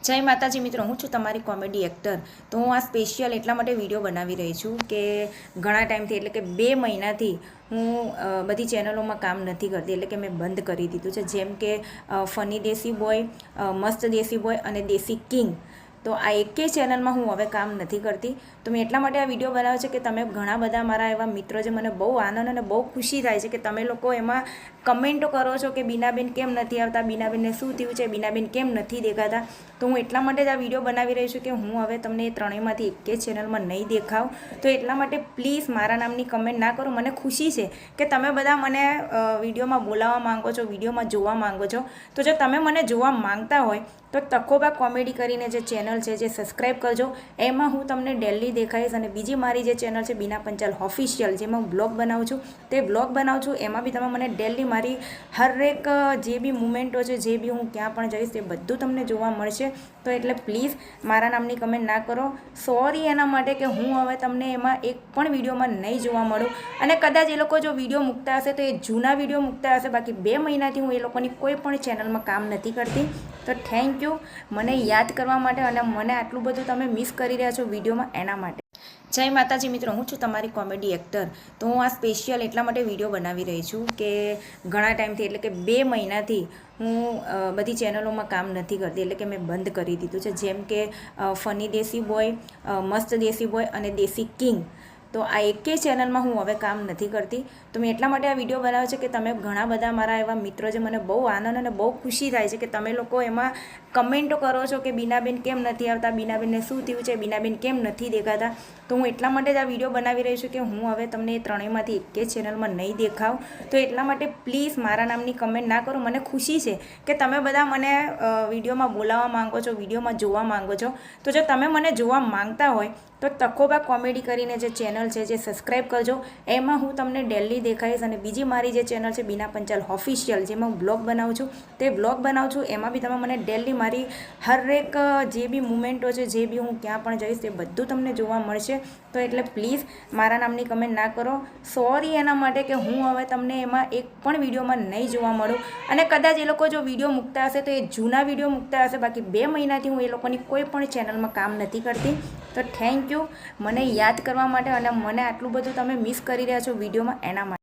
जय माताजी मित्रों, हूँ छूँ तमारी कॉमेडी एक्टर। तो हूँ आ स्पेशियल एटला माटे विडियो बनावी रही छूँ कि घणा टाइमथी एटले के 2 महीनाथी हूँ बधी चेनलों में काम नहीं करती, एटले के मैं बंद करी दीधुं छे। जेम के फनी देसी बॉय, मस्त देसी बॉय अने देसी किंग। तो आ एके चेनल में हूँ हवे काम नहीं करती। तो मैं एटला माटे आ विडियो बनाव्यो छे कि तमे घणा बधा मारा एवा मित्रों जे मने बहु आनंद अने बहु खुशी थाय छे कि तमे लोको एमां कमेंटो करो छो कि बीनाबेन केम नथी आवता, बीनाबेनने शुं थयुं छे, बीनाबेन केम नथी देखाता। तो हूँ एटला माटे ज आ विडियो बनावी रही छूँ कि हूँ हवे तमने त्रणेयमांथी एके चेनल में नहीं देखाव। तो एटला माटे प्लीज मारा नामनी कमेंट ना करो। मने खुशी छे कि तमे बधा मने विडियो में बोलावा मांगो छो, विडियो में जोवा मांगो छो। तो जो तमे मने जोवा मांगता होय तो तकोबा कॉमेडी करीने जे चेनल छे जे सब्सक्राइब करजो। एमां हूँ तमने डेली देखाईश। अने बीजी मारी जे चेनल छे बीना पंचाल ऑफिशियल, जेमां हूँ ब्लॉग बनावुं छुं, ते ब्लॉग बनावुं छुं। एमां बी तमे मने डेली मारी हरेक जे बी मुमेंटो छे, जे बी हूँ क्यां पण जईश ते बधुं तमने जोवा मळशे। तो एटले प्लीज मारा नामनी कमेंट ना करो। सॉरी एना माटे कि हूँ हवे तमने एमां एक पण विडियोमां नहीं जोवा मळुं। अने कदाच ए लोको जो विडियो मूकता हशे तो ए जूना विडियो मूकता हशे। बाकी 2 महीनाथी हूँ ए लोकोनी कोई पण चेनलमां काम नथी करती। तो थैंक यू मने याद करवा माटे अने मने आटલું બધું તમે મિસ કરી રહ્યા છો વિડીયોમાં એના માટે। जय माताजी मित्रों, हूँ छूँ तमारी कॉमेडी एक्टर। तो हूँ आ स्पेशियल एटला माटे विडियो बनावी रही छूँ कि घणा टाइमथी एटले के 2 महीनाथी हूँ बधी चेनलों में काम नहीं करती, एटले के मैं बंद करी दीधुं छे। जेम के फनी देसी बॉय, मस्त देसी बॉय अने देसी किंग। तो आ एके चेनल में हूँ हवे काम नहीं करती। तो मैं एटला माटे आ विडियो बनाव्यो छे कि तमे घणा बधा मारा एवा मित्रों जे मने बहु आनंद अने बहु खुशी थाय छे कि तमे लोको एमां कमेंटो करो छो कि बीनाबेन केम नथी आवता, बीनाबेनने शुं थयुं छे, बीनाबेन केम नथी देखाता। तो हूँ एटला माटे ज आ विडियो बनावी रही छूँ कि हूँ हवे तमने त्रणेयमांथी एके चेनल में नहीं देखाव। तो एटला माटे प्लीज मारा नामनी कमेंट ना करो। मने खुशी छे कि तमे बधा मने विडियो में बोलावा मांगो छो, विडियो में जोवा मांगो छो। तो जो तमे मने जोवा मांगता होय तो तकोबा कॉमेडी करीने जे चेनल छे जे सब्सक्राइब करजो। एमां हूँ तमने डेली देखाईश। अने बीजी मारी जे चेनल छे बीना पंचाल ऑफिशियल, जेमां हूँ ब्लॉग बनावुं छुं, ते ब्लॉग बनावुं छुं। एमां बी तमे मने डेली मारी हरेक जे बी मुमेंटो छे, जे बी हूँ क्यां पण जईश ते बधुं तमने जोवा मळशे। तो एटले प्लीज मारा नामनी कमेंट ना करो। सॉरी एना माटे कि हूँ हवे तमने एमां एक पण विडियोमां नहीं जोवा मळुं। अने कदाच ए लोको जो विडियो मूकता हशे तो ए जूना विडियो मूकता हशे। बाकी 2 महीनाथी हूँ ए लोकोनी कोई पण चेनलमां काम नथी करती। तो थैंक यू मने याद करवा माटे अने मने आटલું બધું તમે મિસ કરી રહ્યા છો વિડીયોમાં એના માટે।